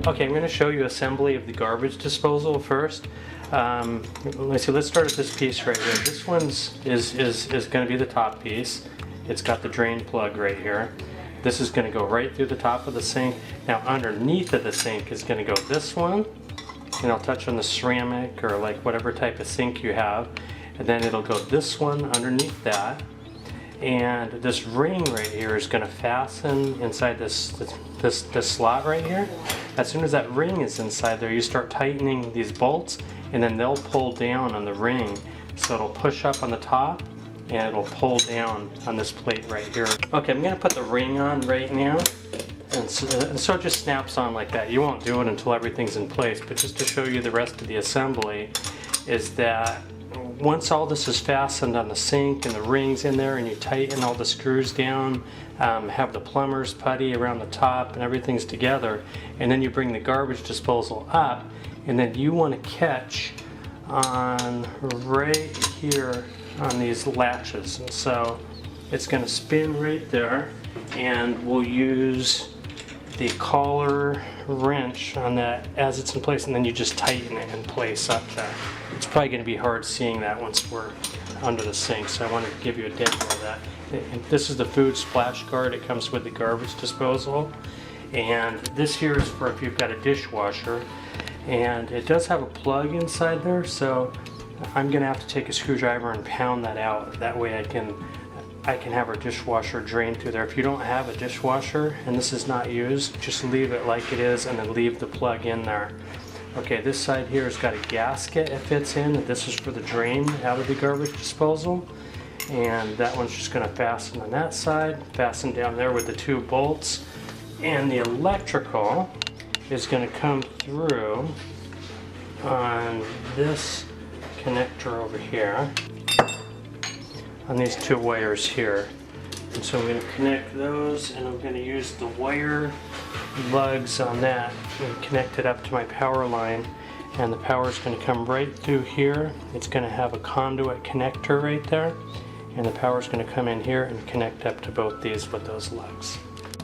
Okay, I'm going to show you assembly of the garbage disposal first. Let's start at this piece right here. This one's is going to be the top piece. It's got the drain plug right here. This is going to go right through the top of the sink. Now underneath of the sink is going to go this one, and I'll touch on the ceramic or like whatever type of sink you have, and then it'll go this one underneath that. And this ring right here is going to fasten inside this slot right here. As soon as that ring is inside there, you start tightening these bolts, and then they'll pull down on the ring. So it'll push up on the top, and it'll pull down on this plate right here. Okay, I'm going to put the ring on right now. And so it just snaps on like that. You won't do it until everything's in place, but just to show you the rest of the assembly is that once all this is fastened on the sink and the rings in there and you tighten all the screws down, have the plumber's putty around the top and everything's together, and then you bring the garbage disposal up, and then you want to catch on right here on these latches. And so it's going to spin right there, and we'll use the collar wrench on that as it's in place, and then you just tighten it in place up there. It's probably going to be hard seeing that once we're under the sink, so I wanted to give you a demo of that. And this is the food splash guard. It comes with the garbage disposal, and this here is for if you've got a dishwasher, and it does have a plug inside there, so I'm going to have to take a screwdriver and pound that out. That way I can have our dishwasher drain through there. If you don't have a dishwasher and this is not used, just leave it like it is and then leave the plug in there. Okay, this side here has got a gasket it fits in, and this is for the drain out of the garbage disposal. And that one's just going to fasten on that side, fasten down there with the two bolts. And the electrical is going to come through on this connector over here, on these two wires here. And so I'm going to connect those, and I'm going to use the wire lugs on that and connect it up to my power line, and the power is going to come right through here. It's going to have a conduit connector right there, and the power is going to come in here and connect up to both these with those lugs.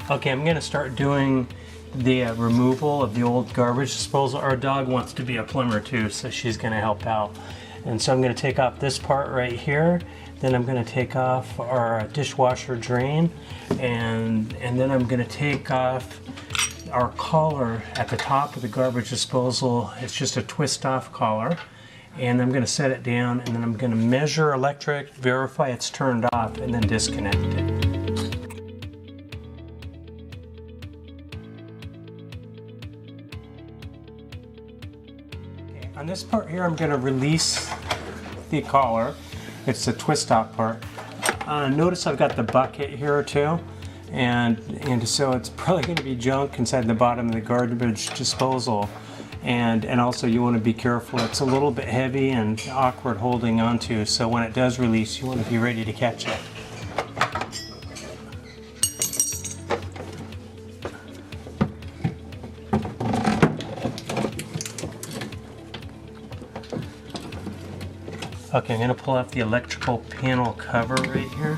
Okay, I'm going to start doing the removal of the old garbage disposal. Our dog wants to be a plumber too, so she's going to help out. And so I'm going to take off this part right here. Then I'm going to take off our dishwasher drain, and then I'm going to take off our collar at the top of the garbage disposal. It's just a twist off collar, and I'm going to set it down, and then I'm going to measure electric, verify it's turned off, and then disconnect it. Okay, on this part here I'm going to release the collar. It's the twist off part. Notice I've got the bucket here too, and so it's probably going to be junk inside the bottom of the garbage disposal, and also you want to be careful. It's a little bit heavy and awkward holding onto, so when it does release you want to be ready to catch it. Okay, I'm going to pull off the electrical panel cover right here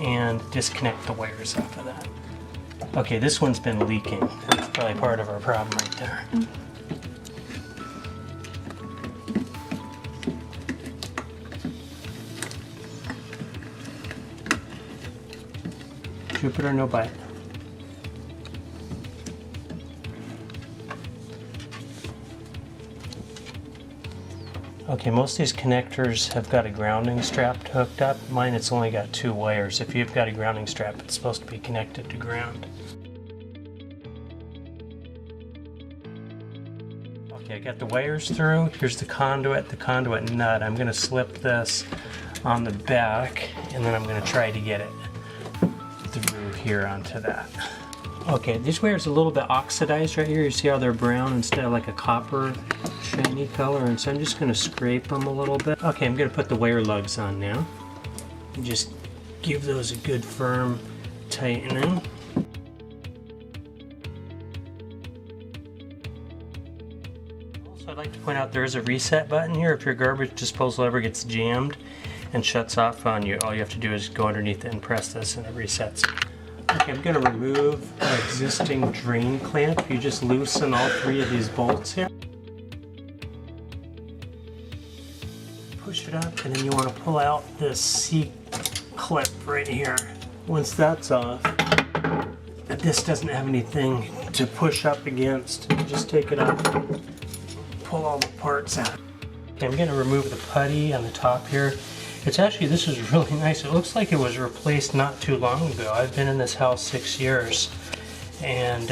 and disconnect the wires off of that. Okay, this one's been leaking. That's probably part of our problem right there. Jupiter, no bite. Okay, most of these connectors have got a grounding strap hooked up. Mine, it's only got two wires. If you've got a grounding strap, it's supposed to be connected to ground. Okay, I got the wires through. Here's the conduit nut. I'm going to slip this on the back, and then I'm going to try to get it through here onto that. Okay, this wires a little bit oxidized right here. You see how they're brown instead of like a copper shiny color, and so I'm just going to scrape them a little bit. Okay, I'm going to put the wire lugs on now and just give those a good firm tightening. Also, I'd like to point out there is a reset button here. If your garbage disposal ever gets jammed and shuts off on you, all you have to do is go underneath it and press this, and it resets. Okay, I'm going to remove our existing drain clamp. You just loosen all 3 of these bolts here. Push it up, and then you want to pull out this C-clip right here. Once that's off, this doesn't have anything to push up against. Just take it up, pull all the parts out. Okay, I'm going to remove the putty on the top here. It's actually, this is really nice. It looks like it was replaced not too long ago. I've been in this house 6 years, and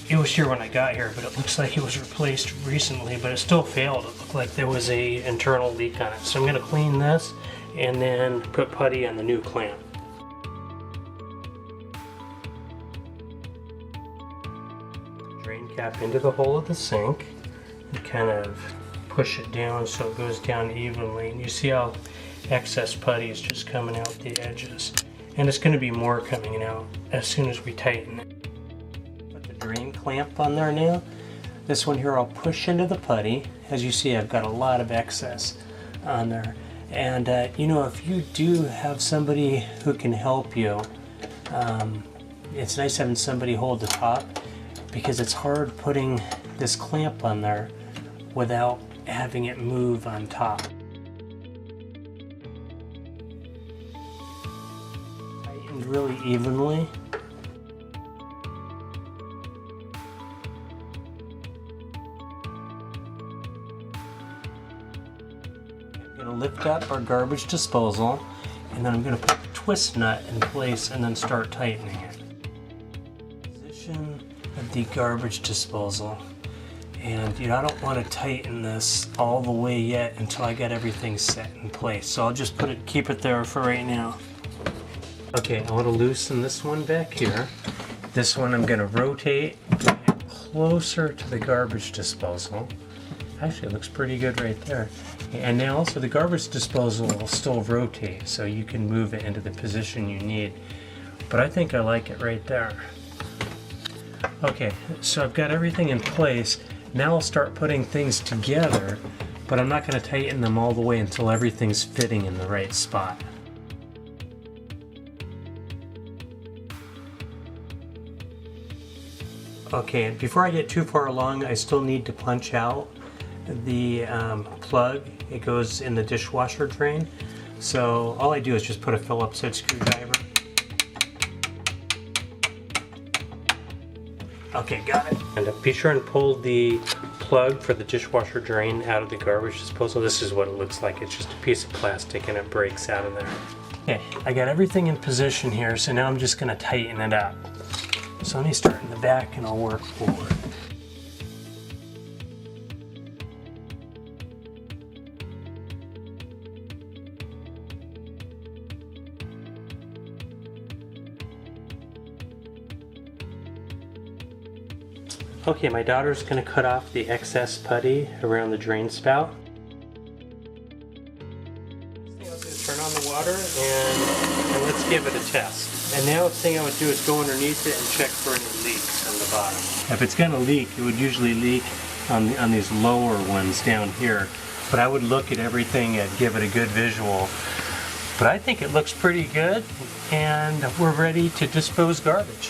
it was here when I got here, but it looks like it was replaced recently, but it still failed. It looked like there was a internal leak on it. So I'm going to clean this and then put putty on the new clamp. Drain cap into the hole of the sink and kind of push it down so it goes down evenly, and you see how excess putty is just coming out the edges, and it's going to be more coming out as soon as we tighten it. Put the drain clamp on there now. This one here I'll push into the putty. As you see, I've got a lot of excess on there, and you know, if you do have somebody who can help you, it's nice having somebody hold the top, because it's hard putting this clamp on there without having it move on top. Tightened really evenly. I'm going to lift up our garbage disposal, and then I'm going to put the twist nut in place and then start tightening it. Position of the garbage disposal. And you know, I don't want to tighten this all the way yet until I get everything set in place. So I'll just keep it there for right now. Okay, I want to loosen this one back here. This one I'm going to rotate closer to the garbage disposal. Actually, it looks pretty good right there. And now also the garbage disposal will still rotate, so you can move it into the position you need. But I think I like it right there. Okay, so I've got everything in place. Now I'll start putting things together, but I'm not going to tighten them all the way until everything's fitting in the right spot. Okay, and before I get too far along, I still need to punch out the plug. It goes in the dishwasher drain. So all I do is just put a Phillips head screwdriver. Okay, got it. And be sure and pull the plug for the dishwasher drain out of the garbage disposal. This is what it looks like. It's just a piece of plastic and it breaks out of there. Okay, I got everything in position here, so now I'm just going to tighten it up. So let me start in the back and I'll work forward. Okay, my daughter's going to cut off the excess putty around the drain spout. Next thing I'll do is turn on the water and let's give it a test. And now the thing I would do is go underneath it and check for any leaks on the bottom. If it's going to leak, it would usually leak on these lower ones down here. But I would look at everything and give it a good visual. But I think it looks pretty good, and we're ready to dispose garbage.